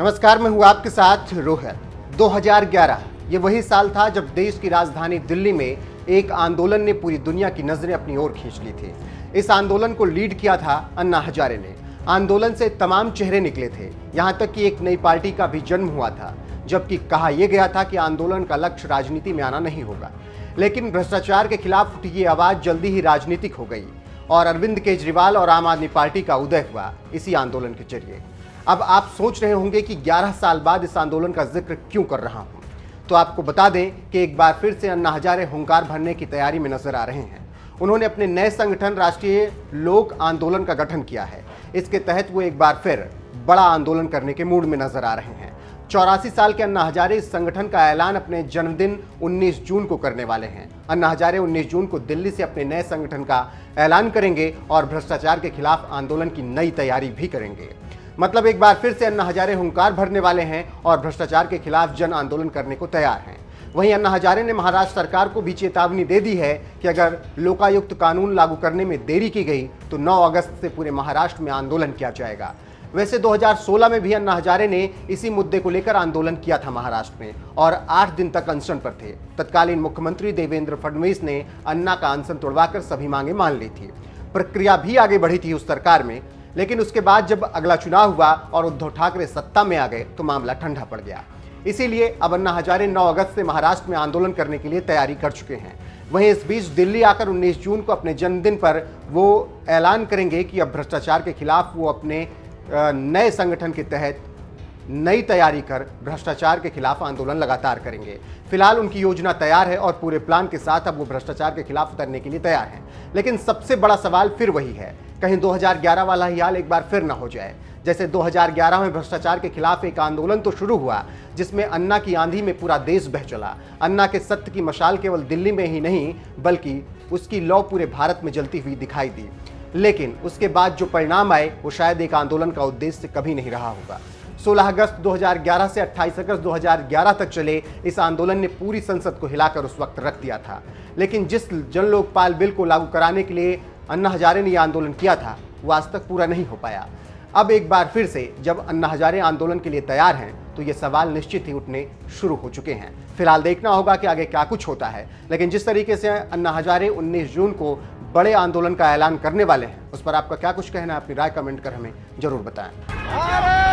नमस्कार, मैं हूं आपके साथ रोहित। 2011 ये वही साल था जब देश की राजधानी दिल्ली में एक आंदोलन ने पूरी दुनिया की नजरें अपनी ओर खींच ली थी। इस आंदोलन को लीड किया था अन्ना हजारे ने। आंदोलन से तमाम चेहरे निकले थे, यहां तक कि एक नई पार्टी का भी जन्म हुआ था, जबकि कहा यह गया था कि आंदोलन का लक्ष्य राजनीति में आना नहीं होगा। लेकिन भ्रष्टाचार के खिलाफ उठी ये आवाज जल्दी ही राजनीतिक हो गई और अरविंद केजरीवाल और आम आदमी पार्टी का उदय हुआ इसी आंदोलन के जरिए। अब आप सोच रहे होंगे कि 11 साल बाद इस आंदोलन का जिक्र क्यों कर रहा हूं, तो आपको बता दें कि एक बार फिर से अन्ना हजारे हुंकार भरने की तैयारी में नजर आ रहे हैं। उन्होंने अपने नए संगठन राष्ट्रीय लोक आंदोलन का गठन किया है। इसके तहत वो एक बार फिर बड़ा आंदोलन करने के मूड में नजर आ रहे हैं। 84 साल के अन्ना हजारे इस संगठन का ऐलान अपने जन्मदिन 19 जून को करने वाले हैं। अन्ना हजारे 19 जून को दिल्ली से अपने नए संगठन का ऐलान करेंगे और भ्रष्टाचार के खिलाफ आंदोलन की नई तैयारी भी करेंगे। मतलब एक बार फिर से अन्ना हजारे हुंकार भरने वाले हैं और भ्रष्टाचार के खिलाफ जन आंदोलन करने को तैयार हैं। वहीं अन्ना हजारे ने महाराष्ट्र सरकार को भी चेतावनी दे दी है कि अगर लोकायुक्त कानून लागू करने में देरी की गई तो 9 अगस्त से पूरे महाराष्ट्र में आंदोलन किया जाएगा। वैसे 2016 में भी अन्ना हजारे ने इसी मुद्दे को लेकर आंदोलन किया था महाराष्ट्र में और 8 दिन तक अनशन पर थे। तत्कालीन मुख्यमंत्री देवेंद्र फडणवीस ने अन्ना का अनशन तोड़वाकर सभी मांगे मान ली थी। प्रक्रिया भी आगे बढ़ी थी उस सरकार में, लेकिन उसके बाद जब अगला चुनाव हुआ और उद्धव ठाकरे सत्ता में आ गए तो मामला ठंडा पड़ गया। इसीलिए अब अन्ना हजारे 9 अगस्त से महाराष्ट्र में आंदोलन करने के लिए तैयारी कर चुके हैं। वहीं इस बीच दिल्ली आकर 19 जून को अपने जन्मदिन पर वो ऐलान करेंगे कि अब भ्रष्टाचार के खिलाफ वो अपने नए संगठन के तहत नई तैयारी कर भ्रष्टाचार के खिलाफ आंदोलन लगातार करेंगे। फिलहाल उनकी योजना तैयार है और पूरे प्लान के साथ अब वो भ्रष्टाचार के खिलाफ उतरने के लिए तैयार हैं। लेकिन सबसे बड़ा सवाल फिर वही है, कहीं 2011 वाला ही हाल एक बार फिर ना हो जाए। जैसे 2011 में भ्रष्टाचार के खिलाफ एक आंदोलन तो शुरू हुआ जिसमें अन्ना की आंधी में पूरा देश बह चला। अन्ना के सत्य की मशाल केवल दिल्ली में ही नहीं बल्कि उसकी लौ पूरे भारत में जलती हुई दिखाई दी। लेकिन उसके बाद जो परिणाम आए वो शायद एक आंदोलन का उद्देश्य कभी नहीं रहा होगा। 16 अगस्त 2011 से 28 अगस्त 2011 तक चले इस आंदोलन ने पूरी संसद को हिलाकर उस वक्त रख दिया था। लेकिन जिस जन लोकपाल बिल को लागू कराने के लिए अन्ना हजारे ने यह आंदोलन किया था वो आज तक पूरा नहीं हो पाया। अब एक बार फिर से जब अन्ना हजारे आंदोलन के लिए तैयार हैं तो ये सवाल निश्चित ही उठने शुरू हो चुके हैं। फिलहाल देखना होगा कि आगे क्या कुछ होता है। लेकिन जिस तरीके से अन्ना हजारे 19 जून को बड़े आंदोलन का ऐलान करने वाले हैं उस पर आपका क्या कुछ कहना है, अपनी राय कमेंट कर हमें जरूर बताएं।